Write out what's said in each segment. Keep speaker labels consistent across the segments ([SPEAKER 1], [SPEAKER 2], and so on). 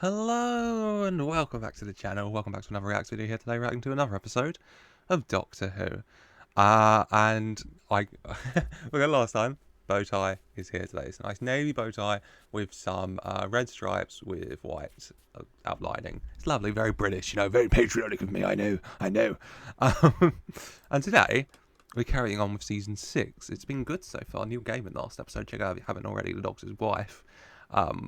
[SPEAKER 1] Hello and welcome back to the channel. Welcome back to another react video here today, reacting to another episode of Doctor Who. And I well, last time, bow tie is here today. It's a nice navy bow tie with some red stripes with white outlining. It's lovely, very British, you know, very patriotic of me. I know. And today we're carrying on with season 6. It's been good so far. Neil Gaiman last episode. Check out if you haven't already. The Doctor's wife,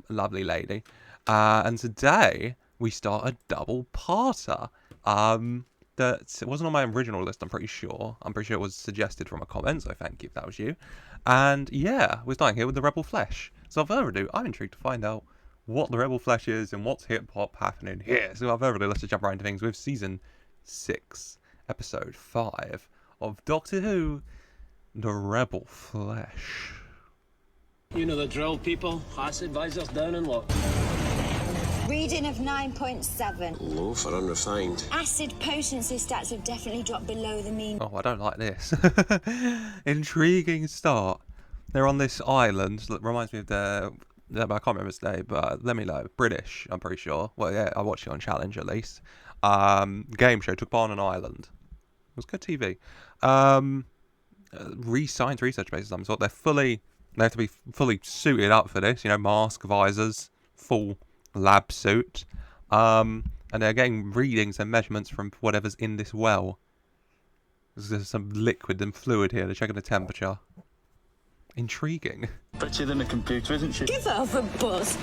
[SPEAKER 1] lovely lady. And today we start a double-parter that wasn't on my original list, I'm pretty sure. I'm pretty sure it was suggested from a comment, so thank you if that was you. And yeah, we're starting here with the Rebel Flesh. So without further ado, I'm intrigued to find out what the Rebel Flesh is and what's hip-hop happening here. So without further ado, let's just jump right into things with Season 6, Episode 5 of Doctor Who, The Rebel Flesh.
[SPEAKER 2] You know the drill, people. Acid visors down and what?
[SPEAKER 3] Reading of 9.7.
[SPEAKER 2] Low for unrefined.
[SPEAKER 3] Acid potency stats have definitely dropped below the mean.
[SPEAKER 1] Oh, I don't like this. Intriguing start. They're on this island that reminds me of I can't remember its name, but let me know. British, I'm pretty sure. Well, yeah, I watched it on Challenge at least. Game show took part on an island. It was good TV. Science research bases, some sort. They have to be fully suited up for this. You know, mask, visors, full lab suit. And they're getting readings and measurements from whatever's in this well. There's some liquid and fluid here. They're checking the temperature. Intriguing.
[SPEAKER 4] Better than a computer, isn't she?
[SPEAKER 3] Give her a buzz.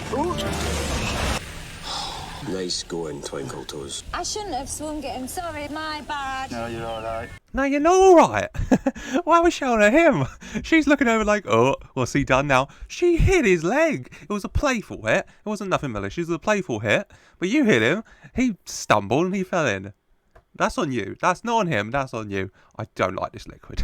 [SPEAKER 2] Nice going, Twinkle Toes.
[SPEAKER 3] I shouldn't have swung at him. Sorry, my bad.
[SPEAKER 4] No, you're alright.
[SPEAKER 1] No, you're not alright. Why was shouting at him? She's looking over like, oh, what's he done now? She hit his leg. It was a playful hit. It wasn't nothing malicious. It was a playful hit. But you hit him. He stumbled and he fell in. That's on you. That's not on him. That's on you. I don't like this liquid.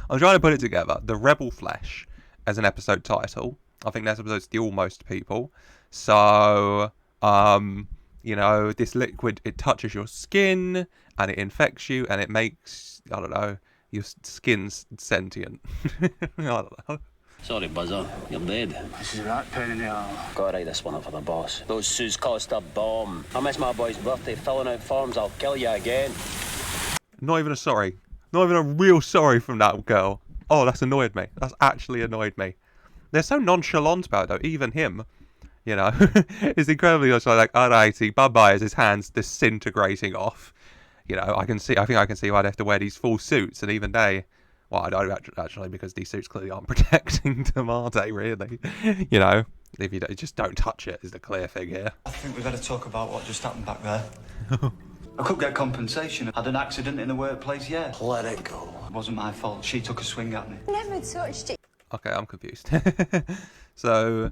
[SPEAKER 1] I'm trying to put it together. The Rebel Flesh as an episode title. I think this episode's the Almost People. So, you know, this liquid, it touches your skin and it infects you and it makes, I don't know, your skin's sentient. I don't know.
[SPEAKER 2] Sorry, Buzzer. You're dead.
[SPEAKER 4] This is a right pain in the arse.
[SPEAKER 2] Gotta write this one up for the boss. Those Sues cost a bomb. I miss my boy's birthday filling out forms. I'll kill you again.
[SPEAKER 1] Not even a sorry. Not even a real sorry from that girl. Oh, that's annoyed me. That's actually annoyed me. They're so nonchalant about it, though. Even him, you know, is incredibly like, alrighty, bye-bye, as his hand's disintegrating off. You know, I think I can see why they have to wear these full suits, and even they, well, I don't actually, because these suits clearly aren't protecting them, are they, really? You know, if you just don't touch it is the clear thing here.
[SPEAKER 4] I think we better talk about what just happened back there. I could get compensation. I had an accident in the workplace, yeah.
[SPEAKER 2] Let it go.
[SPEAKER 4] It wasn't my fault. She took a swing at me.
[SPEAKER 3] Never touched it.
[SPEAKER 1] Okay, I'm confused. So,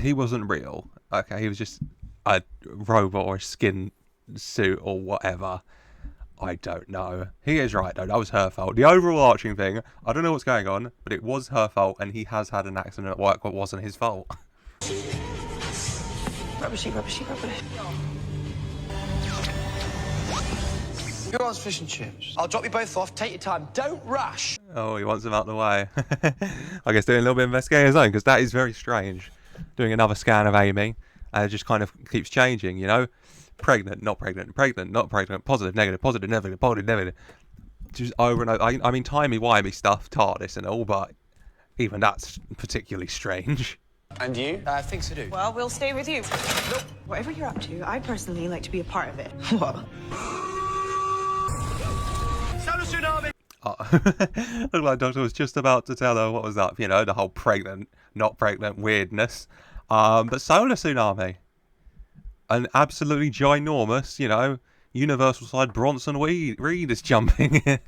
[SPEAKER 1] he wasn't real. Okay, he was just a robot or a skin suit or whatever. I don't know. He is right though, that was her fault. The overall arching thing, I don't know what's going on, but it was her fault and he has had an accident at work that wasn't his fault.
[SPEAKER 5] Rubbishy. Who wants fish and chips? I'll drop you both off. Take your time. Don't rush.
[SPEAKER 1] Oh, he wants him out the way. I guess doing a little bit of investigating his own, because that is very strange. Doing another scan of Amy, and it just kind of keeps changing, you know? Pregnant, not pregnant, pregnant, not pregnant, positive, negative, positive, negative, positive, negative. Just over and over. I mean, timey-wimey stuff, TARDIS and all, but even that's particularly strange.
[SPEAKER 5] And you? I think so, do.
[SPEAKER 6] Well, we'll stay with you. Nope. Whatever you're up to, I'd personally like to be a part of it. What?
[SPEAKER 5] Solar tsunami!
[SPEAKER 1] Looked like Doctor was just about to tell her what was up, you know, the whole pregnant, not pregnant weirdness. But solar tsunami. An absolutely ginormous, you know, universal side Bronson Reed is jumping in.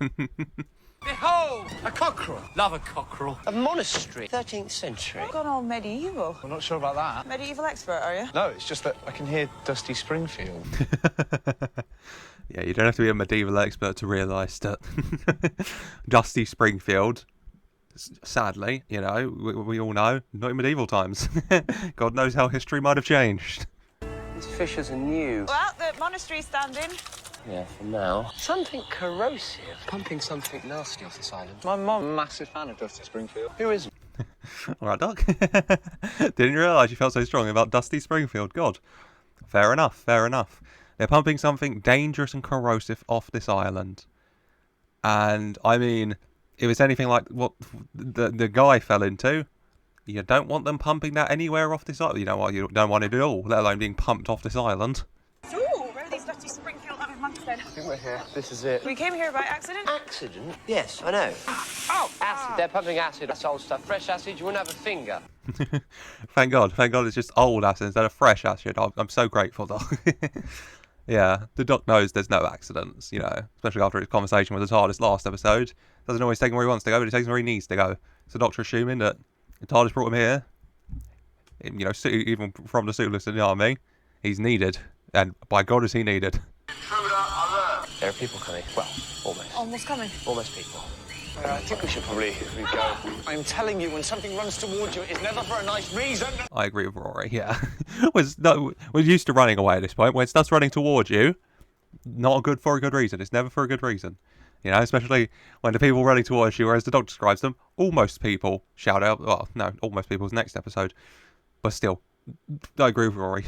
[SPEAKER 5] Behold! A cockerel. Love a cockerel. A monastery. 13th century.
[SPEAKER 6] You've gone all medieval.
[SPEAKER 4] I'm not sure about that.
[SPEAKER 6] Medieval expert, are you?
[SPEAKER 4] No, it's just that I can hear Dusty Springfield.
[SPEAKER 1] Yeah, you don't have to be a medieval expert to realise that Dusty Springfield, sadly, you know, we all know, not in medieval times. God knows how history might have changed.
[SPEAKER 5] These fishers are new.
[SPEAKER 6] Well, the monastery's standing.
[SPEAKER 5] Yeah, for now. Something corrosive. Pumping something nasty off this island. My mum, massive fan of Dusty Springfield. Who isn't?
[SPEAKER 1] All right, Doc. Didn't realise you felt so strongly about Dusty Springfield. God. Fair enough, fair enough. They're pumping something dangerous and corrosive off this island. And, I mean, if it's anything like what the guy fell into, you don't want them pumping that anywhere off this island. You know what? You don't want it at all, let alone being pumped off this island.
[SPEAKER 6] So, where are these Dusty Springfield other monks then?
[SPEAKER 5] I think we're here. This is it.
[SPEAKER 6] We came here by accident?
[SPEAKER 5] Accident? Yes, I know.
[SPEAKER 6] Oh!
[SPEAKER 5] Acid. They're pumping acid. That's old stuff. Fresh acid, you wouldn't have a finger.
[SPEAKER 1] Thank God it's just old acid instead of fresh acid. I'm so grateful, Doc. Yeah, the Doc knows there's no accidents, you know, especially after his conversation with the TARDIS last episode. Doesn't always take him where he wants to go, but he takes him where he needs to go. So the Doctor assuming that the TARDIS brought him here, you know, even from the Suitors in the army, he's needed. And by God is he needed.
[SPEAKER 5] There are people coming. Well, almost.
[SPEAKER 6] Almost coming.
[SPEAKER 5] Almost people. I think we should probably go.
[SPEAKER 7] I'm telling you, when something runs towards you, it's never for a nice reason.
[SPEAKER 1] I agree with Rory, yeah. We're used to running away at this point. When it starts running towards you, not for a good reason. It's never for a good reason. You know, especially when the people running towards you, or as the Doctor describes them, almost people shout out. Well, no, almost people's next episode. But still, I agree with Rory.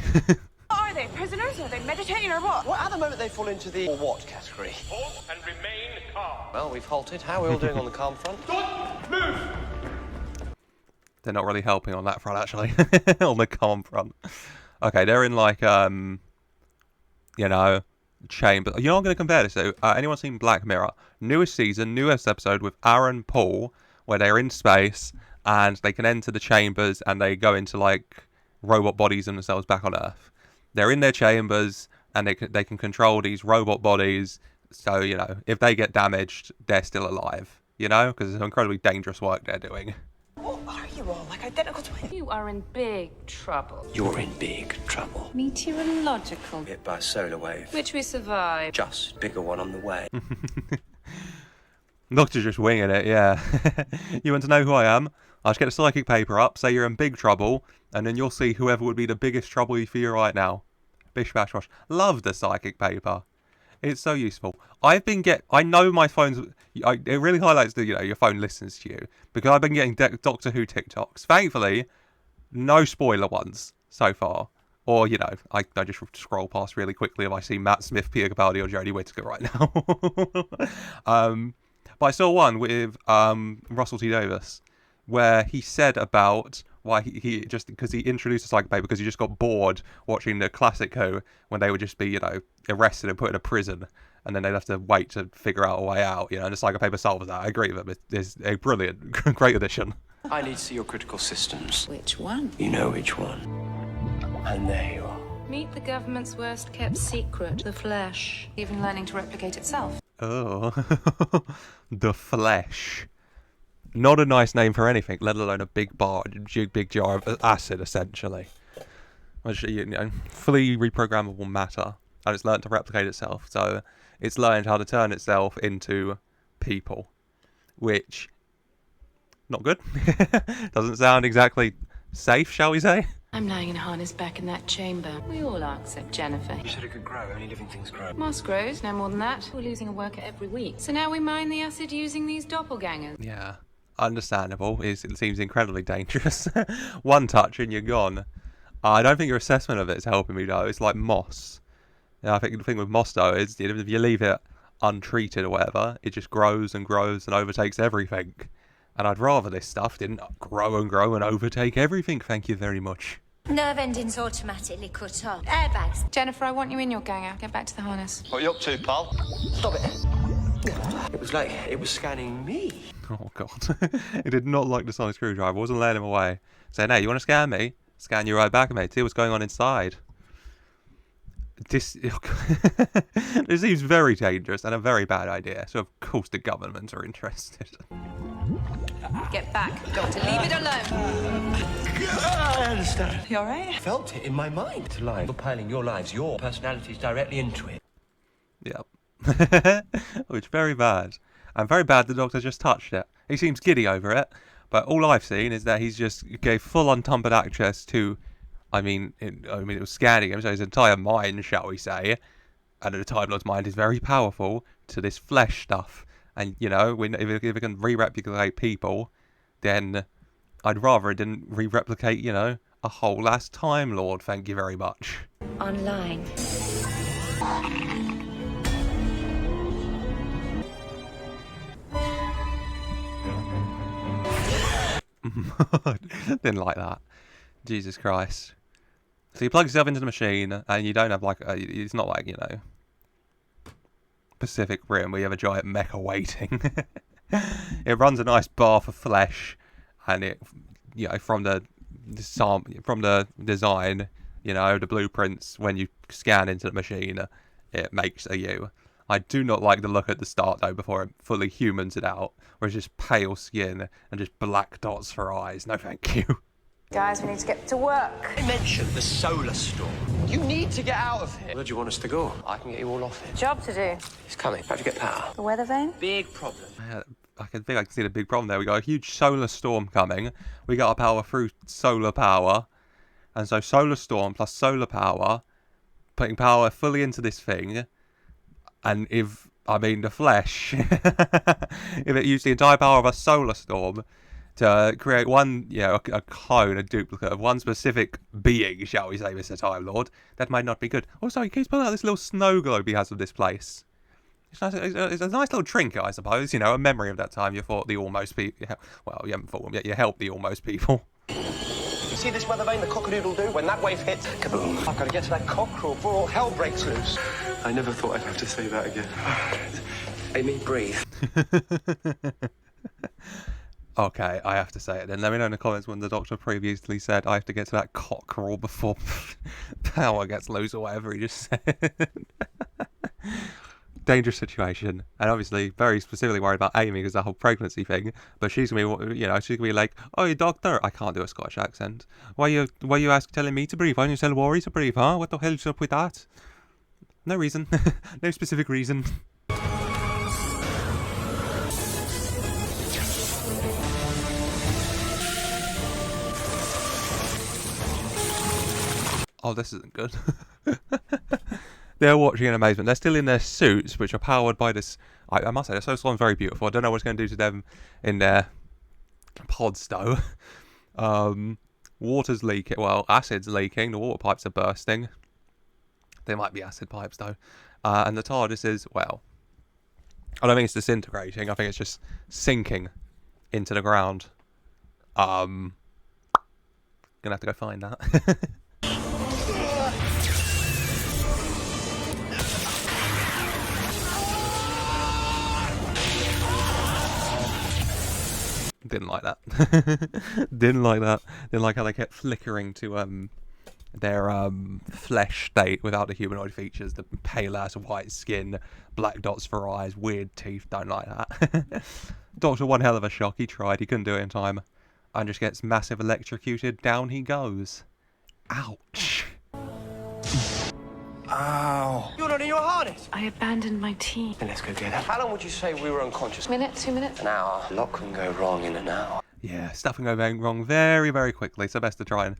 [SPEAKER 6] What are they? Prisoners? Are they meditating or what?
[SPEAKER 5] Well, at the moment they fall into the or what category?
[SPEAKER 7] Halt and remain calm.
[SPEAKER 5] Well, we've halted. How are we all doing on the calm front?
[SPEAKER 7] Don't move!
[SPEAKER 1] They're not really helping on that front, actually. On the calm front. Okay, they're in like, you know, chamber. You're not going to compare this to anyone seen Black Mirror? Newest season, newest episode with Aaron Paul, where they're in space and they can enter the chambers and they go into like robot bodies themselves back on Earth. They're in their chambers and they can control these robot bodies. So, you know, if they get damaged, they're still alive, you know, because it's incredibly dangerous work they're doing.
[SPEAKER 6] What are you all? Like identical twins?
[SPEAKER 8] You are in big trouble.
[SPEAKER 5] You're in big trouble.
[SPEAKER 8] Meteorological.
[SPEAKER 5] Hit by a solar wave.
[SPEAKER 8] Which we survived.
[SPEAKER 5] Just bigger one on the way.
[SPEAKER 1] Doctor's just winging it, yeah. You want to know who I am? I'll just get a psychic paper up, say you're in big trouble, and then you'll see whoever would be the biggest trouble for you right now. Bish bash bosh. Love the psychic paper. It's so useful. I know my phone's... it really highlights that, you know, your phone listens to you. Because I've been getting Doctor Who TikToks. Thankfully, no spoiler ones so far. Or, you know, I just scroll past really quickly if I see Matt Smith, Peter Capaldi, or Jodie Whittaker right now. But I saw one with Russell T Davies, where he said about why he just, because he introduced the psychic paper because he just got bored watching the classic Who when they would just be, you know, arrested and put in a prison and then they'd have to wait to figure out a way out, you know, and the psychic paper solves that. I agree with him. It's a brilliant, great addition.
[SPEAKER 5] I need to see your critical systems.
[SPEAKER 8] Which one?
[SPEAKER 5] You know which one. And there you are.
[SPEAKER 8] Meet the government's worst kept secret, the flesh. Even learning to replicate itself.
[SPEAKER 1] Oh, the flesh. Not a nice name for anything, let alone a big jar of acid, essentially. Which, you know, fully reprogrammable matter, and it's learned to replicate itself. So it's learned how to turn itself into people, which not good. Doesn't sound exactly safe, shall we say?
[SPEAKER 8] I'm lying in a harness back in that chamber. We all are, except Jennifer.
[SPEAKER 5] You said it could grow. Only living things grow.
[SPEAKER 8] Moss grows, no more than that. We're losing a worker every week. So now we mine the acid using these doppelgangers.
[SPEAKER 1] Yeah, understandable. It seems incredibly dangerous. One touch and you're gone. I don't think your assessment of it is helping me, though. It's like moss. You know, I think the thing with moss, though, is if you leave it untreated or whatever, it just grows and grows and overtakes everything. And I'd rather this stuff didn't grow and overtake everything, thank you very much.
[SPEAKER 3] Nerve endings automatically cut off. Airbags.
[SPEAKER 8] Jennifer, I want you in your ganger. Get back to the harness.
[SPEAKER 7] What are you up to, pal?
[SPEAKER 5] Stop it. It was like it was scanning me.
[SPEAKER 1] Oh, God. It did not like the sonic screwdriver. I wasn't letting him away. Saying, hey, you want to scan me? Scan you right back, mate. See what's going on inside. This seems very dangerous and a very bad idea. So, of course, the government are interested.
[SPEAKER 8] Get back. Doctor, leave it alone.
[SPEAKER 5] I understand.
[SPEAKER 6] You alright?
[SPEAKER 5] I felt it in my mind. It's alive. You're piling your lives, your personalities directly into it.
[SPEAKER 1] Yep. Which very bad. And very bad the Doctor just touched it. He seems giddy over it. But all I've seen is that he's just gave full untumpered access to... it was scanning him, so his entire mind, shall we say, and the Time Lord's mind is very powerful to this flesh stuff. And, you know, if it can re-replicate people, then I'd rather it didn't re-replicate, you know, a whole ass Time Lord, thank you very much.
[SPEAKER 3] Online.
[SPEAKER 1] Didn't like that. Jesus Christ. So you plug yourself into the machine, and you don't have like, it's not like, you know, Pacific Rim where you have a giant mecha waiting. It runs a nice bath of flesh, and it, you know, from the design, you know, the blueprints, when you scan into the machine, it makes a you. I do not like the look at the start though, before it fully humans it out, where it's just pale skin and just black dots for eyes. No thank you.
[SPEAKER 8] Guys, we need to get to work.
[SPEAKER 5] I mentioned the solar storm. You need to get out of here. Where do you want us to go? I can get you all off here.
[SPEAKER 8] Job to do.
[SPEAKER 5] It's coming. How'd you get power?
[SPEAKER 8] The weather vane?
[SPEAKER 5] Big problem.
[SPEAKER 1] I think I can see the big problem there. We got a huge solar storm coming. We got our power through solar power. And so solar storm plus solar power, putting power fully into this thing. And if, I mean, the flesh, if it used the entire power of a solar storm to create one, you know, a clone, a duplicate of one specific being, shall we say, Mr. Time Lord, that might not be good. Also, he keeps pulling out this little snow globe he has of this place. It's a nice little trinket, I suppose, you know, a memory of that time you fought the almost people. Well, you haven't fought them yet, you helped the almost people.
[SPEAKER 7] You see this weather vane the cockadoodle do? When that wave hits, kaboom. I've got to get to that cockerel before all hell breaks loose.
[SPEAKER 4] I never thought I'd have to say that again.
[SPEAKER 7] Amy, breathe.
[SPEAKER 1] Okay, I have to say it then. Let me know in the comments when the Doctor previously said I have to get to that cockerel before power gets loose or whatever he just said. Dangerous situation, and obviously very specifically worried about Amy because the whole pregnancy thing. But she's gonna be, you know, she's gonna be like, "Oh, doctor, I can't do a Scottish accent. Why you telling me to breathe? Why don't you tell Worry to breathe, huh? What the hell's up with that? No reason, no specific reason." Oh, this isn't good. They're watching in amazement. They're still in their suits, which are powered by this. I must say, the solar storm's very beautiful. I don't know what it's going to do to them in their pods, though. Water's leaking. Well, acid's leaking. The water pipes are bursting. They might be acid pipes, though. And the TARDIS is, well, I don't think it's disintegrating. I think it's just sinking into the ground. Gonna have to go find that. Didn't like that. Didn't like that. Didn't like how they kept flickering to their flesh state without the humanoid features, the pale ass white skin, black dots for eyes, weird teeth. Don't like that. Doctor, one hell of a shock. He tried. He couldn't do it in time, and just gets massive electrocuted. Down he goes. Ouch.
[SPEAKER 7] Ow. You're not in your harness.
[SPEAKER 8] I abandoned my team.
[SPEAKER 7] Then let's go get her. How long would you say we were unconscious?
[SPEAKER 8] Minute, 2 minutes?
[SPEAKER 7] An hour. A lot can go wrong in an hour.
[SPEAKER 1] Yeah, stuff can go wrong very, very quickly. So best to try and,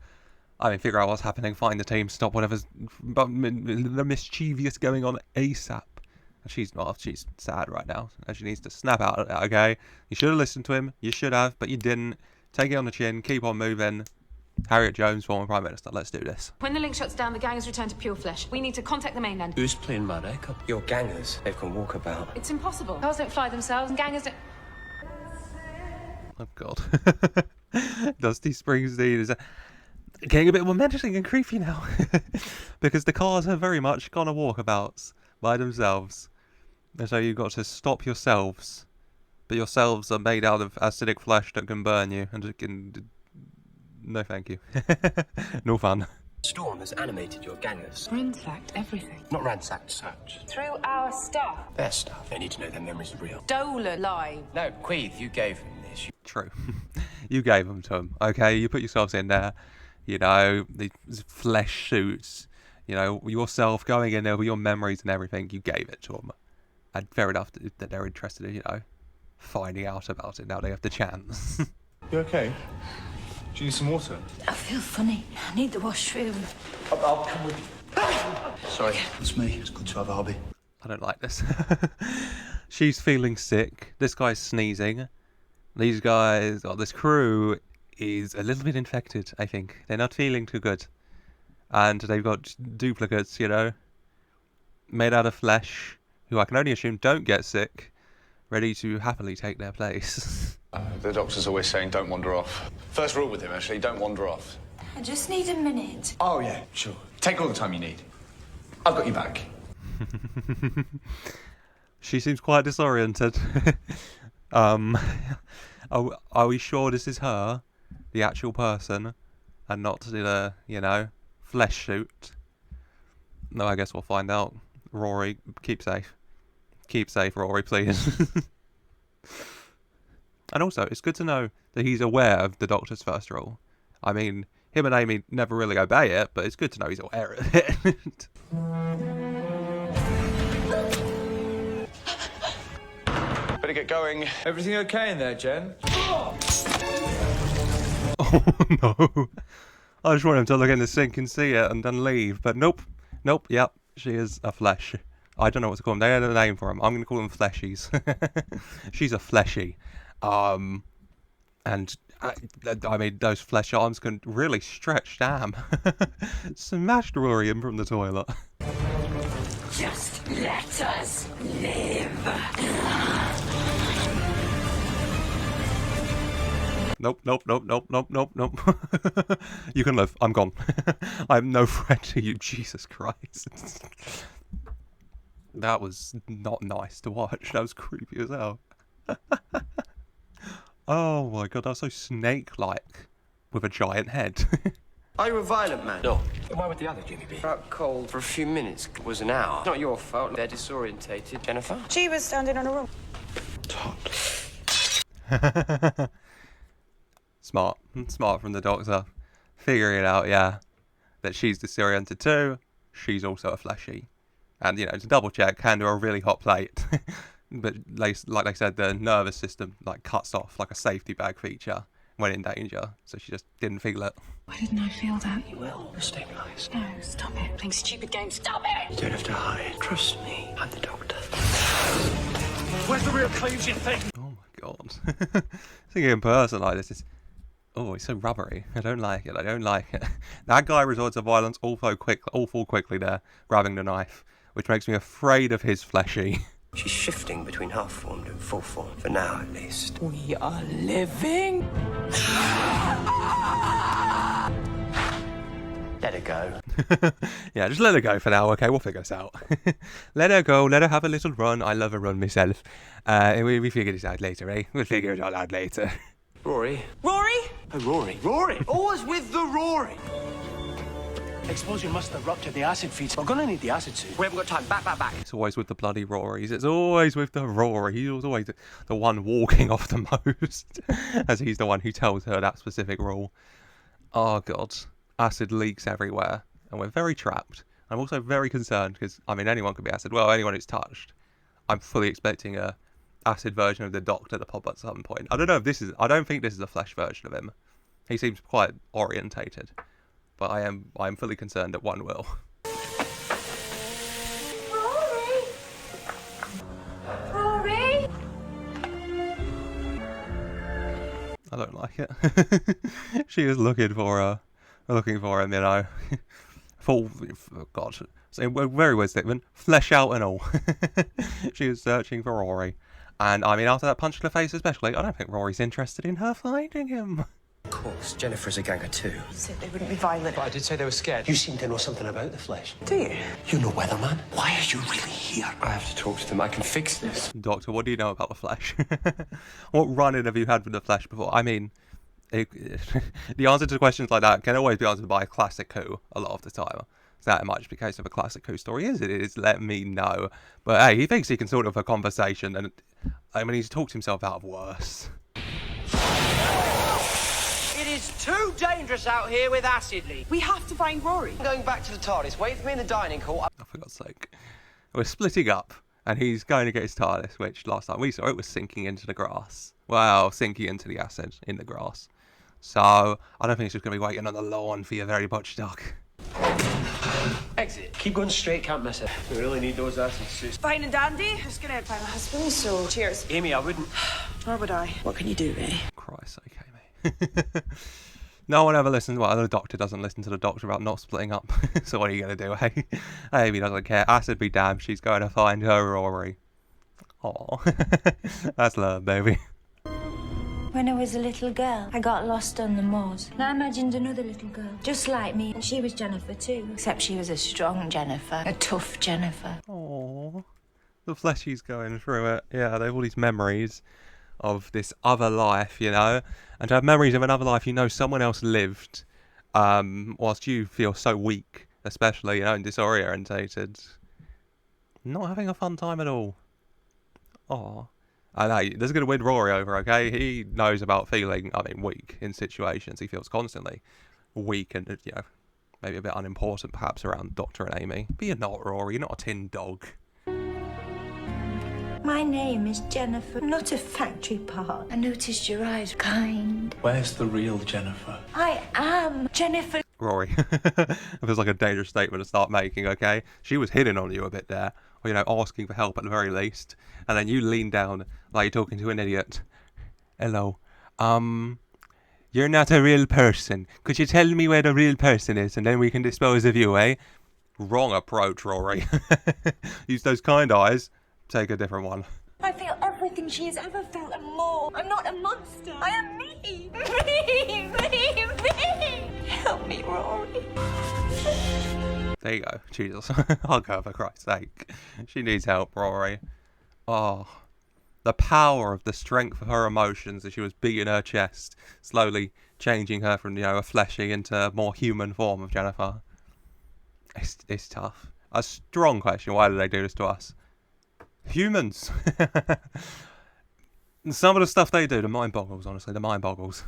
[SPEAKER 1] I mean, figure out what's happening, find the team, stop whatever's the mischievous going on ASAP. And she's not. She's sad right now. And she needs to snap out of that, okay? You should have listened to him. You should have, but you didn't. Take it on the chin. Keep on moving. Harriet Jones, former Prime Minister. Let's do this.
[SPEAKER 8] When the link shuts down, the gangers return to pure flesh. We need to contact the mainland.
[SPEAKER 2] Who's playing Mad Echo?
[SPEAKER 7] Your gangers. They can walk about.
[SPEAKER 8] It's impossible. Cars don't fly themselves, and gangers don't...
[SPEAKER 1] Oh, God. Dusty Springsteen is getting a bit more menacing and creepy now. Because the cars have very much gone a walkabouts by themselves. And so you've got to stop yourselves. But yourselves are made out of acidic flesh that can burn you. And can... No, thank you. No fun.
[SPEAKER 2] Storm has animated your gangers.
[SPEAKER 8] Ransacked everything.
[SPEAKER 2] Not ransacked, searched.
[SPEAKER 8] Through our stuff.
[SPEAKER 2] Their stuff. They need to know their memories are real.
[SPEAKER 8] Dolan live.
[SPEAKER 2] No, Queeth, you gave him this.
[SPEAKER 1] True. You gave them to him, okay? You put yourselves in there, you know, these flesh suits, you know, yourself going in there with your memories and everything, you gave it to them. And fair enough that they're interested in, you know, finding out about it. Now they have the chance.
[SPEAKER 4] You okay? Do you need some water?
[SPEAKER 3] I feel funny. I need the washroom.
[SPEAKER 4] I'll come with you. Sorry, it's me. It's good to have a hobby.
[SPEAKER 1] I don't like this. She's feeling sick. This guy's sneezing. These guys, or this crew, is a little bit infected, I think. They're not feeling too good. And they've got duplicates, you know, made out of flesh, who I can only assume don't get sick, ready to happily take their place.
[SPEAKER 9] The doctor's always saying don't wander off. First rule with him, actually, don't wander off.
[SPEAKER 3] I just need a minute.
[SPEAKER 9] Oh, yeah, sure. Take all the time you need. I've got you back.
[SPEAKER 1] She seems quite disoriented. Are we sure this is her, the actual person, and not the, you know, flesh suit? No, I guess we'll find out. Rory, keep safe. Keep safe, Rory, please. And also, it's good to know that he's aware of the Doctor's first rule. I mean, him and Amy never really obey it, but it's good to know he's aware of it.
[SPEAKER 9] Better get going. Everything okay in there, Jen?
[SPEAKER 1] Oh no. I just want him to look in the sink and see it and then leave, but nope. Nope, yep, she is a flesh. I don't know what to call them. They had a name for them. I'm going to call them fleshies. She's a fleshy. And I mean, those flesh arms can really stretch. Damn. Smashed Rory in from the toilet.
[SPEAKER 3] Just let us live.
[SPEAKER 1] Nope. You can live. I'm gone. I'm no threat to you, Jesus Christ. That was not nice to watch. That was creepy as hell. Oh my god, that was so snake-like with a giant head.
[SPEAKER 5] Are you a violent man?
[SPEAKER 2] No.
[SPEAKER 5] Why would the other Jimmy be? Out cold for a few minutes. It was an hour. Not your fault. They're disorientated. Jennifer?
[SPEAKER 6] She was standing on a rope.
[SPEAKER 1] Smart from the Doctor. Figuring it out, yeah. That she's disoriented too. She's also a fleshy. And, you know, to double check, hand her a really hot plate. But like they said, the nervous system like cuts off like a safety bag feature when in danger. So she just didn't feel it.
[SPEAKER 3] Why didn't I feel that?
[SPEAKER 5] You will. Stabilize.
[SPEAKER 3] No, stop it. Playing stupid games. Stop it!
[SPEAKER 5] You don't have to hide. Trust me. I'm the Doctor. Where's the real collusion thing?
[SPEAKER 1] Oh my god. Seeing it in person like this is... Oh, it's so rubbery. I don't like it. That guy resorts to violence awful quickly there, grabbing the knife, which makes me afraid of his fleshy.
[SPEAKER 5] She's shifting between half-formed and full form, for now at least.
[SPEAKER 3] We are living.
[SPEAKER 5] Let her go.
[SPEAKER 1] Yeah, just let her go for now, okay? We'll figure this out. Let her go, let her have a little run. I love a run myself. We figure this out later, eh? We'll figure it all out later.
[SPEAKER 5] Rory?
[SPEAKER 6] Rory?
[SPEAKER 5] Oh, Rory. Rory! Always with the Rory! Explosion must have ruptured the acid feeds. We're gonna need the acid suit. We haven't got time. Back.
[SPEAKER 1] It's always with the bloody Rorys. It's always with the Rory. He's always the one walking off the most. As he's the one who tells her that specific rule. Oh, God. Acid leaks everywhere. And we're very trapped. I'm also very concerned because, I mean, anyone could be acid. Well, anyone who's touched. I'm fully expecting a acid version of the Doctor to pop at some point. I don't know if this is... I don't think this is a flesh version of him. He seems quite orientated. But I'm fully concerned that one will.
[SPEAKER 3] Rory?
[SPEAKER 1] I don't like it. She is looking for him, you know. Full, God. So, very weird statement. Flesh out and all. She is searching for Rory. And I mean, after that punch to the face especially, I don't think Rory's interested in her finding him.
[SPEAKER 5] Of course, Jennifer's a ganger too.
[SPEAKER 6] You said they wouldn't be violent.
[SPEAKER 5] But I did say they were scared. You seem to know something about the flesh.
[SPEAKER 6] Do you?
[SPEAKER 5] You know weatherman. Why are you really here? I have to talk to them. I can fix this.
[SPEAKER 1] Doctor, what do you know about the flesh? What run-in have you had with the flesh before? I mean, the answer to questions like that can always be answered by a classic Who a lot of the time. So that might just be the case of a classic Who story. It is, let me know. But hey, he thinks he can sort of a conversation, and I mean, he's talked himself out of worse.
[SPEAKER 5] It is too dangerous out here with acid leak.
[SPEAKER 6] We have to find Rory.
[SPEAKER 5] I'm going back to the TARDIS. Wait for me in the dining hall.
[SPEAKER 1] Oh, for God's sake. We're splitting up, and he's going to get his TARDIS, which last time we saw it was sinking into the grass. Well, sinking into the acid in the grass. So, I don't think he's just going to be waiting on the lawn for your very butch duck.
[SPEAKER 5] Exit. Keep going straight, can't miss it. We really need those acid suits.
[SPEAKER 6] Fine and dandy. I was going to find my husband, so cheers.
[SPEAKER 5] Amy, I wouldn't.
[SPEAKER 6] Nor would I. What can you do, eh?
[SPEAKER 1] Christ's sake, Amy. No one ever listens. Well, the Doctor doesn't listen to the Doctor about not splitting up. So what are you going to do, hey? Amy doesn't care. Acid be damned. She's going to find her Rory. Aw. That's love, baby.
[SPEAKER 10] When I was a little girl, I got lost on the moors. And I imagined another little girl, just like me, and she was Jennifer too. Except she was a strong Jennifer, a tough Jennifer.
[SPEAKER 1] Aww. The fleshy's going through it. Yeah, they have all these memories of this other life, you know. And to have memories of another life, you know someone else lived, whilst you feel so weak, especially, you know, and disorientated. Not having a fun time at all. Aw. I know, this is going to win Rory over, okay? He knows about feeling, weak in situations. He feels constantly weak and, you know, maybe a bit unimportant perhaps around Doctor and Amy. But you're not, Rory. You're not a tin dog.
[SPEAKER 10] My name is Jennifer, not a factory part. I noticed your eyes kind.
[SPEAKER 5] Where's the real Jennifer?
[SPEAKER 10] I am Jennifer.
[SPEAKER 1] Rory. It feels like a dangerous statement to start making, okay? She was hitting on you a bit there. Or, you know, asking for help at the very least. And then you lean down like you're talking to an idiot. Hello. You're not a real person. Could you tell me where the real person is and then we can dispose of you, eh? Wrong approach, Rory. Use those kind eyes. Take a different one.
[SPEAKER 10] I feel everything she has ever felt and more. I'm not a monster. I am me. Me. Help me, Rory.
[SPEAKER 1] There you go. Jesus. Hug her for Christ's sake. She needs help, Rory. Oh. The power of the strength of her emotions as she was beating her chest, slowly changing her from, you know, a fleshy into a more human form of Jennifer. It's tough. A strong question. Why did they do this to us? Humans. Some of the stuff they do, the mind boggles, honestly. The mind boggles.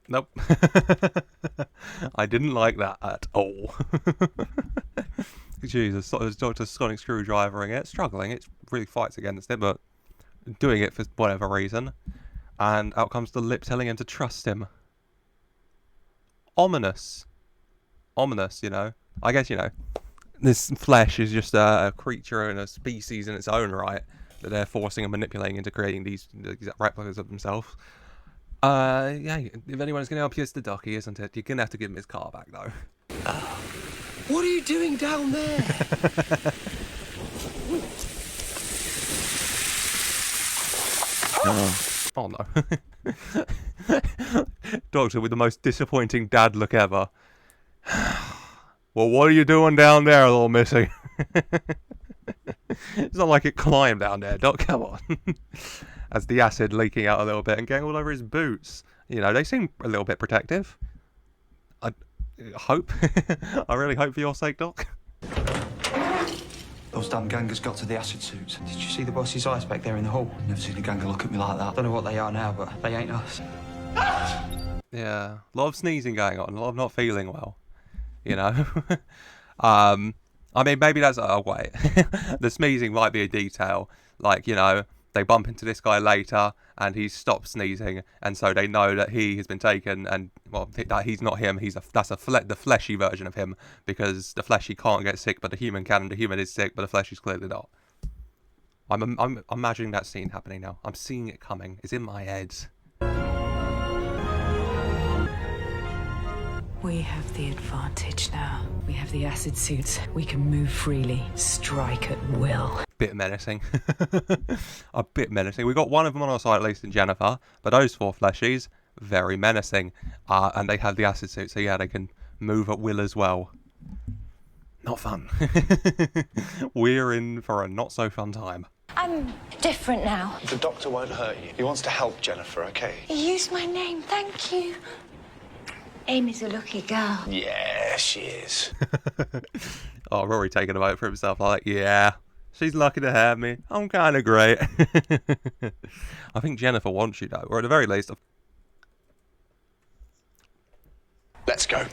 [SPEAKER 1] Nope. I didn't like that at all. Jesus, Dr. Sonic Screwdrivering it, struggling. It really fights against it, but doing it for whatever reason. And out comes the lip telling him to trust him. Ominous. Ominous, you know. I guess, you know, this flesh is just a creature and a species in its own right that they're forcing and manipulating into creating these replicas of themselves. Yeah, if anyone's going to help you, it's the Docky, isn't it? You're going to have to give him his car back, though.
[SPEAKER 7] What are you doing down there?
[SPEAKER 1] Oh, no. Doctor with the most disappointing dad look ever. Well, what are you doing down there, little missy? It's not like it climbed down there, Doc, come on. As the acid leaking out a little bit and getting all over his boots. You know, they seem a little bit protective. I hope. I really hope for your sake, Doc.
[SPEAKER 4] Those damn gangers got to the acid suits. Did you see the boss's eyes back there in the hole? Never seen a ganger look at me like that. Don't know what they are now, but they ain't us.
[SPEAKER 1] Yeah, a lot of sneezing going on, a lot of not feeling well. You know? I mean, maybe that's... Oh, wait. The sneezing might be a detail. Like, you know, they bump into this guy later and he's stopped sneezing, and so they know that he has been taken, and, well, that he's not him. The fleshy version of him, because the fleshy can't get sick, but the human can, and the human is sick, but the fleshy's clearly not. I'm imagining that scene happening now. I'm seeing it coming. It's in my head.
[SPEAKER 11] We have the advantage now. We have the acid suits. We can move freely, strike at will.
[SPEAKER 1] Bit menacing. A bit menacing. We got one of them on our side, at least in Jennifer, but those four fleshies, very menacing. And they have the acid suit, so yeah, they can move at will as well. Not fun. We're in for a not so fun time.
[SPEAKER 10] I'm different now.
[SPEAKER 9] The Doctor won't hurt you. He wants to help Jennifer, okay?
[SPEAKER 10] You used my name, thank you. Amy's a lucky girl.
[SPEAKER 9] Yeah, she is.
[SPEAKER 1] Oh, Rory taking a vote for himself, like, yeah, she's lucky to have me. I'm kind of great. I think Jennifer wants you, though, or at the very least...
[SPEAKER 9] Let's go.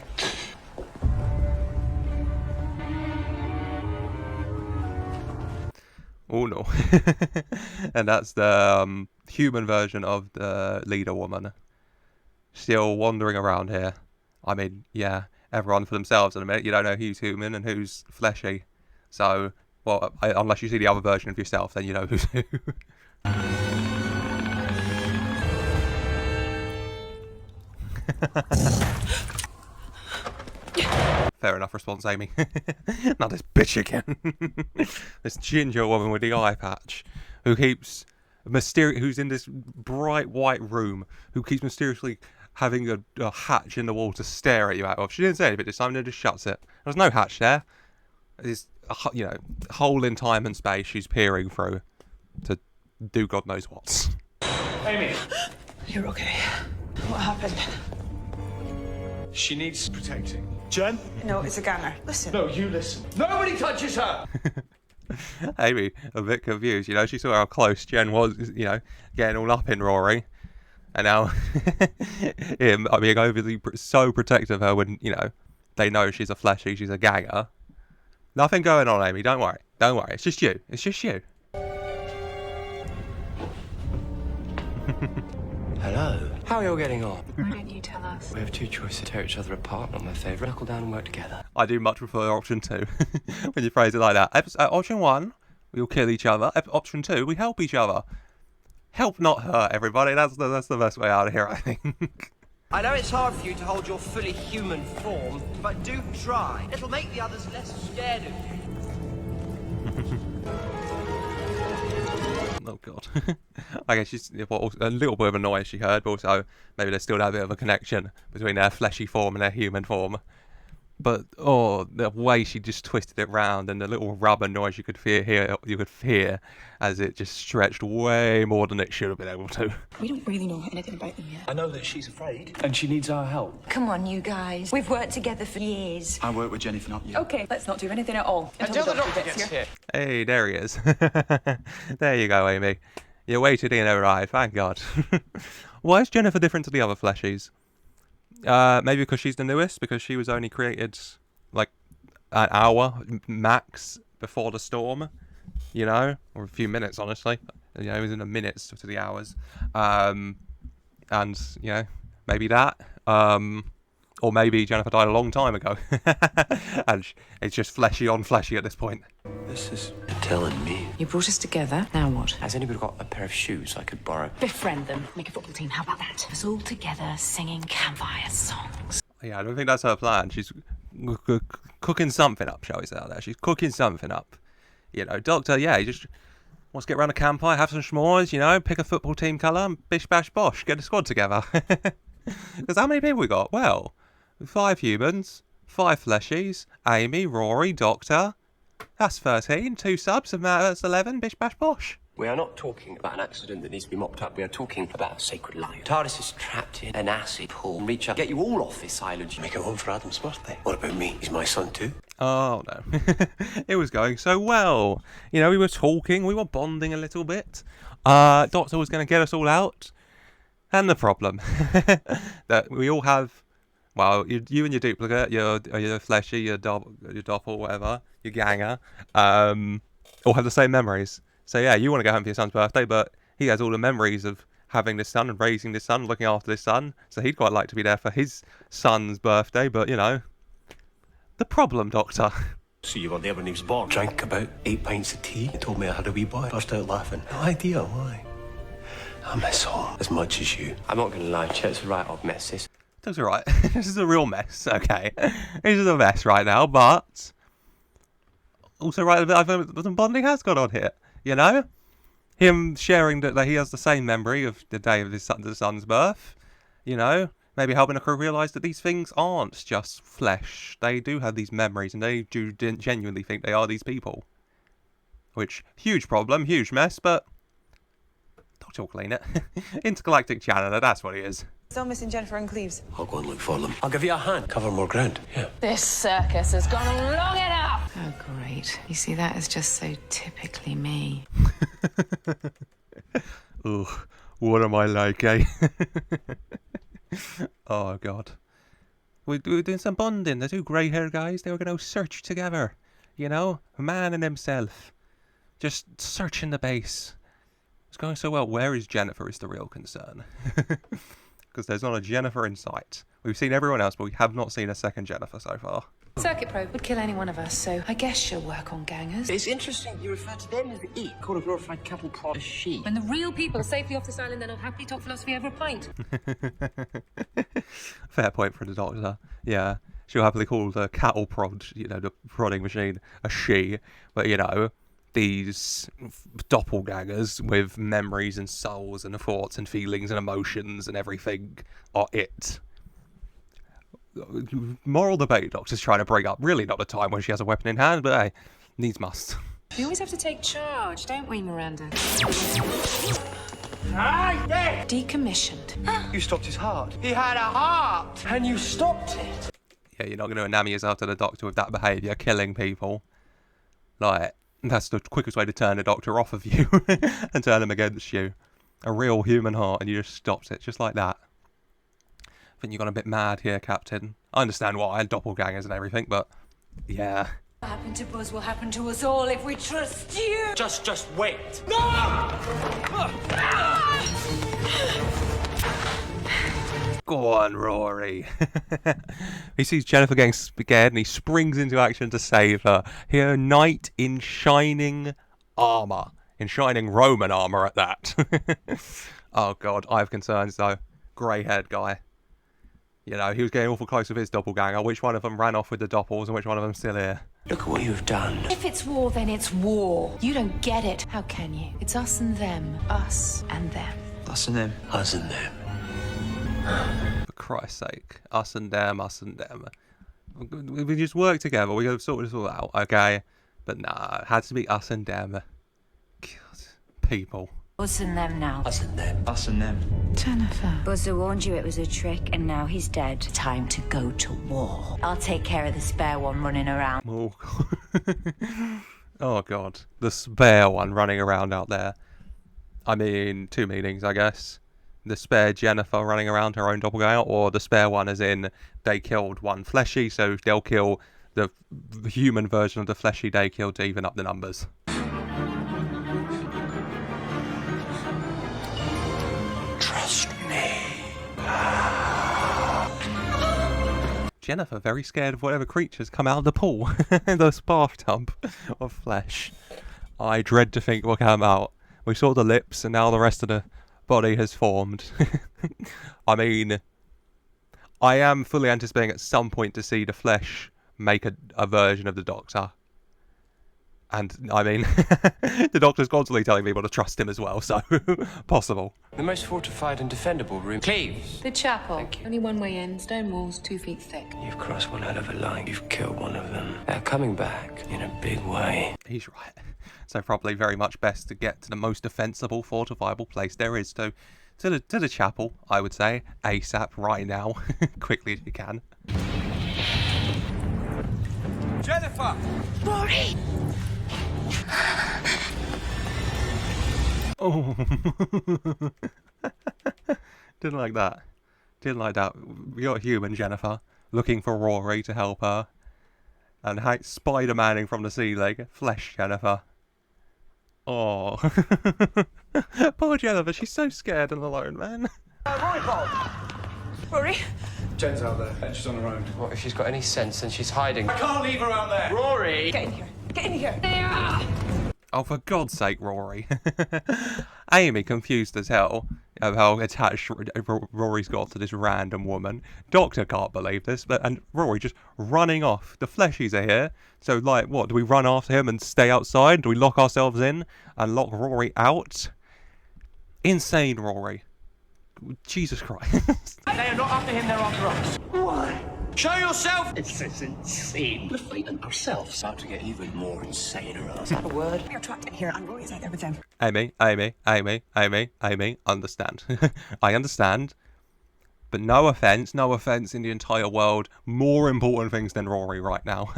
[SPEAKER 1] Oh, no. And that's the human version of the leader woman. Still wandering around here. I mean, yeah. everyone for themselves in a minute. You don't know who's human and who's fleshy. So, well, unless you see the other version of yourself, then you know who's who. Fair enough response, Amy. Not this bitch again. This ginger woman with the eye patch, who's in this bright white room, who keeps mysteriously having a hatch in the wall to stare at you out of. She didn't say anything this time, then just shuts it. There's no hatch there. There's a hole in time and space she's peering through to do God knows what.
[SPEAKER 5] Amy!
[SPEAKER 6] You're okay. What happened?
[SPEAKER 5] She needs protecting. Jen?
[SPEAKER 6] No, it's a ganger. Listen.
[SPEAKER 5] No, you listen. Nobody touches her!
[SPEAKER 1] Amy, a bit confused. She saw how close Jen was, getting all up in Rory. And now him being overly so protective of her when, they know she's a fleshy, she's a ganger. Nothing going on, Amy. Don't worry. Don't worry. It's just you. It's just you.
[SPEAKER 12] Hello. How are you all getting on?
[SPEAKER 8] Why don't you tell us?
[SPEAKER 12] We have two choices: tear each other apart, not my favourite. Knuckle down and work together.
[SPEAKER 1] I do much prefer option 2 when you phrase it like that. Option 1, we'll kill each other. Option 2, we help each other. Help, not hurt, everybody. That's the best way out of here, I think.
[SPEAKER 7] I know it's hard for you to hold your fully human form, but do try. It'll make the others less scared of you.
[SPEAKER 1] Oh god. I guess she's a little bit of a noise she heard, but also maybe there's still that bit of a connection between their fleshy form and their human form. But the way she just twisted it round and the little rubber noise you could hear as it just stretched way more than it should have been able to.
[SPEAKER 6] We don't really know anything about them yet.
[SPEAKER 5] I know that she's afraid. And she needs our help.
[SPEAKER 10] Come on, you guys. We've worked together for years.
[SPEAKER 4] I work with Jennifer, not you.
[SPEAKER 6] Okay, let's not do anything at all.
[SPEAKER 7] Until the doctor gets here.
[SPEAKER 1] Hey, there he is. There you go, Amy. You waited in alright, thank God. Why is Jennifer different to the other fleshies? Maybe because she's the newest, because she was only created like an hour max before the storm, or a few minutes, honestly. It was in the minutes to the hours. And maybe that. Or maybe Jennifer died a long time ago. And it's just fleshy on fleshy at this point.
[SPEAKER 12] This is telling me.
[SPEAKER 11] You brought us together. Now what?
[SPEAKER 12] Has anybody got a pair of shoes I could borrow?
[SPEAKER 8] Befriend them. Make a football team. How about that? Us all together singing campfire songs.
[SPEAKER 1] Yeah, I don't think that's her plan. She's cooking something up, shall we say, out there. She's cooking something up. Doctor, he just wants to get around a campfire, have some s'mores, pick a football team colour, and bish bash bosh, get a squad together. Because how many people we got? Well, 5 humans, 5 fleshies, Amy, Rory, Doctor. That's 13. 2 subs, and that's 11. Bish bash bosh.
[SPEAKER 12] We are not talking about an accident that needs to be mopped up. We are talking about a sacred life. TARDIS is trapped in an acid pool. Reach up, get you all off this island. Make it home for Adam's birthday. What about me? He's my son too.
[SPEAKER 1] Oh, no. It was going so well. We were talking, we were bonding a little bit. Doctor was going to get us all out. And the problem that we all have, well, you and your duplicate, your fleshy, your doppel, whatever, your ganger, all have the same memories. So yeah, you want to go home for your son's birthday, but he has all the memories of having this son and raising this son, looking after this son. So he'd quite like to be there for his son's birthday, but the problem, Doctor.
[SPEAKER 12] So you were there when he was born? Drank about 8 pints of tea. He told me I had a wee boy. Burst out laughing. No idea why. I miss home as much as you. I'm not going to lie, Chet's a right old mess. This.
[SPEAKER 1] That's all right. This is a real mess, okay? This is a mess right now, but also right, the bonding has gone on here, Him sharing that he has the same memory of the day of his son's birth, maybe helping the crew realise that these things aren't just flesh. They do have these memories, and they do genuinely think they are these people. Which, huge problem, huge mess, but Doctor will clean it. Intergalactic janitor, that's what he is.
[SPEAKER 6] Still missing Jennifer and Cleves.
[SPEAKER 12] I'll go and look for them. I'll give you a hand. Cover more ground. Yeah.
[SPEAKER 8] This circus has gone long enough.
[SPEAKER 11] Oh, great. You see, that is just so typically me.
[SPEAKER 1] Ugh, what am I like, eh? Oh, God. We're doing some bonding. The 2 grey-haired guys, they were going to search together. A man and himself. Just searching the base. It's going so well. Where is Jennifer is the real concern. because there's not a Jennifer in sight. We've seen everyone else, but we have not seen a second Jennifer so far.
[SPEAKER 11] Circuit probe would kill any one of us, so I guess she'll work on gangers.
[SPEAKER 7] It's interesting you refer to them as the E. Call a glorified cattle prod a she.
[SPEAKER 8] When the real people are safely off this island, then I'll happily talk philosophy over a pint.
[SPEAKER 1] Fair point for the Doctor. Yeah, she'll happily call the cattle prod, you know, the prodding machine, a she. But, you know, these doppelgangers with memories and souls and thoughts and feelings and emotions and everything are it. Moral debate Doctor's trying to bring up. Really not the time when she has a weapon in hand, but hey, needs must.
[SPEAKER 8] We always have to take charge, don't we, Miranda? Decommissioned.
[SPEAKER 4] You stopped his heart.
[SPEAKER 5] He had a heart, and you stopped it.
[SPEAKER 1] Yeah, you're not going to enamor yourself to the Doctor with that behaviour, killing people. Like, that's the quickest way to turn the Doctor off of you and turn him against you. A real human heart, and you just stopped it, just like that. I think you got a bit mad here, Captain. I understand why, doppelgangers and everything, but yeah.
[SPEAKER 10] What happened to Buzz will happen to us all if we trust you.
[SPEAKER 5] Just wait.
[SPEAKER 1] Go on, Rory. He sees Jennifer getting scared and he springs into action to save her. Here, knight in shining armour. In shining Roman armour at that. Oh god, I have concerns though. Grey-haired guy. You know, he was getting awful close with his doppelganger. Which one of them ran off with the doppels and which one of them still here?
[SPEAKER 12] Look at what you've done.
[SPEAKER 8] If it's war, then it's war. You don't get it. How can you? It's us and them. Us and them.
[SPEAKER 4] Us and them.
[SPEAKER 12] Us and them.
[SPEAKER 1] For Christ's sake. Us and them, us and them. We just work together. We got to sort this all out, okay? But nah, it had to be us and them. God, people.
[SPEAKER 10] Us and them now.
[SPEAKER 12] Us and them.
[SPEAKER 4] Us and them.
[SPEAKER 8] Jennifer.
[SPEAKER 10] Buzzer warned you it was a trick, and now he's dead. Time to go to war. I'll take care of the spare one running around.
[SPEAKER 1] Oh, oh god. The spare one running around out there. I mean, two meanings, I guess. The spare Jennifer running around her own doppelganger, or the spare one as in they killed one fleshy, so they'll kill the human version of the fleshy they killed to even up the numbers.
[SPEAKER 12] Trust me.
[SPEAKER 1] Jennifer very scared of whatever creatures come out of the pool. This bathtub of flesh. I dread to think what come out. We saw the lips and now the rest of the body has formed. I mean, I am fully anticipating at some point to see the flesh make a version of the Doctor. And, I mean, the Doctor's constantly telling people to trust him as well, so possible.
[SPEAKER 12] The most fortified and defendable room. Cleves.
[SPEAKER 8] The chapel. Only one way in. Stone walls, 2 feet thick.
[SPEAKER 12] You've crossed one hell of a line. You've killed one of them. They're coming back in a big way.
[SPEAKER 1] He's right. So probably very much best to get to the most defensible, fortifiable place there is. To the chapel, I would say. ASAP, right now. Quickly as you can.
[SPEAKER 5] Jennifer!
[SPEAKER 10] Rory!
[SPEAKER 1] Oh. Didn't like that. Didn't like that. We got human Jennifer looking for Rory to help her. And Spider-Maning from the ceiling. Flesh Jennifer. Oh. Poor Jennifer, she's so scared and alone, man.
[SPEAKER 10] Rory?
[SPEAKER 9] Jen's out there, and she's on her own.
[SPEAKER 12] What, if she's got any sense, then she's hiding.
[SPEAKER 5] I can't leave her out there.
[SPEAKER 12] Rory!
[SPEAKER 10] Get in here. Get in here.
[SPEAKER 1] Oh, for God's sake, Rory. Amy, confused as hell of how attached Rory's got to this random woman. Doctor can't believe this, and Rory just running off. The fleshies are here. So, like, what? Do we run after him and stay outside? Do we lock ourselves in and lock Rory out? Insane, Rory. Jesus Christ.
[SPEAKER 5] They are not after him, they're after us.
[SPEAKER 7] Why?
[SPEAKER 5] Show yourself!
[SPEAKER 7] It's insane. We're fighting ourselves. About to get even more insane around.
[SPEAKER 6] A word. You're trapped in here, and Rory's out there with them.
[SPEAKER 1] Amy, understand. I understand. But no offence in the entire world. More important things than Rory right now.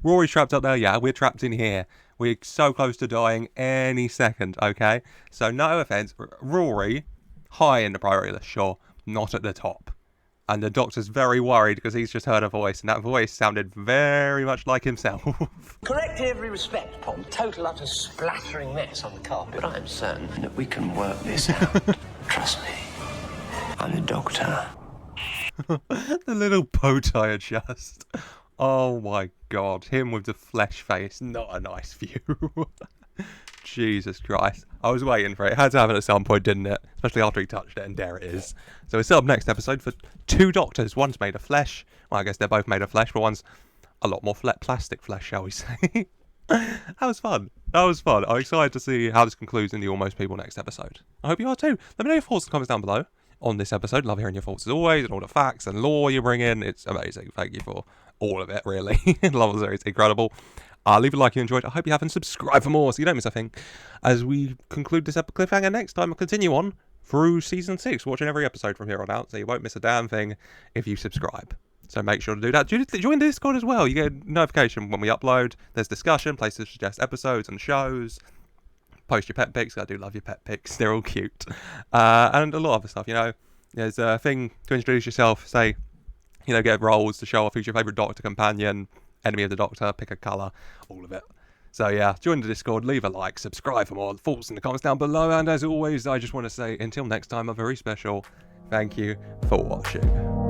[SPEAKER 1] Rory's trapped up there, yeah, we're trapped in here. We're so close to dying any second, okay? So no offence, Rory, high in the priority list, sure, not at the top. And the Doctor's very worried because he's just heard a voice, and that voice sounded very much like himself.
[SPEAKER 7] Correct in every respect, Pom. Total utter splattering mess on the carpet.
[SPEAKER 12] But I'm certain that we can work this out. Trust me. I'm the Doctor.
[SPEAKER 1] The little bow tie adjust. Oh my god, him with the flesh face, not a nice view. Jesus Christ. I was waiting for it. It had to happen at some point, didn't it? Especially after he touched it, and there it is. So we're set up next episode for 2 Doctors. One's made of flesh. Well, I guess they're both made of flesh, but one's a lot more plastic flesh, shall we say. That was fun. That was fun. I'm excited to see how this concludes in the Almost People next episode. I hope you are too. Let me know your thoughts in the comments down below on this episode. Love hearing your thoughts as always, and all the facts and lore you bring in. It's amazing. Thank you for all of it, really. Love the series. Incredible. Leave a like if you enjoyed. I hope you have, and subscribe for more so you don't miss a thing as we conclude this cliffhanger next time and continue on through season 6, watching every episode from here on out, so you won't miss a damn thing if you subscribe. So make sure to do that. Join the Discord as well. You get a notification when we upload. There's discussion, places to suggest episodes and shows. Post your pet pics. I do love your pet pics. They're all cute. And a lot of other stuff, you know. There's a thing to introduce yourself. Say, you know, get roles to show off who's your favourite Doctor companion, enemy of the Doctor, pick a colour, all of it. So yeah, join the Discord, leave a like, subscribe for more thoughts in the comments down below. And as always, I just want to say, until next time, a very special thank you for watching.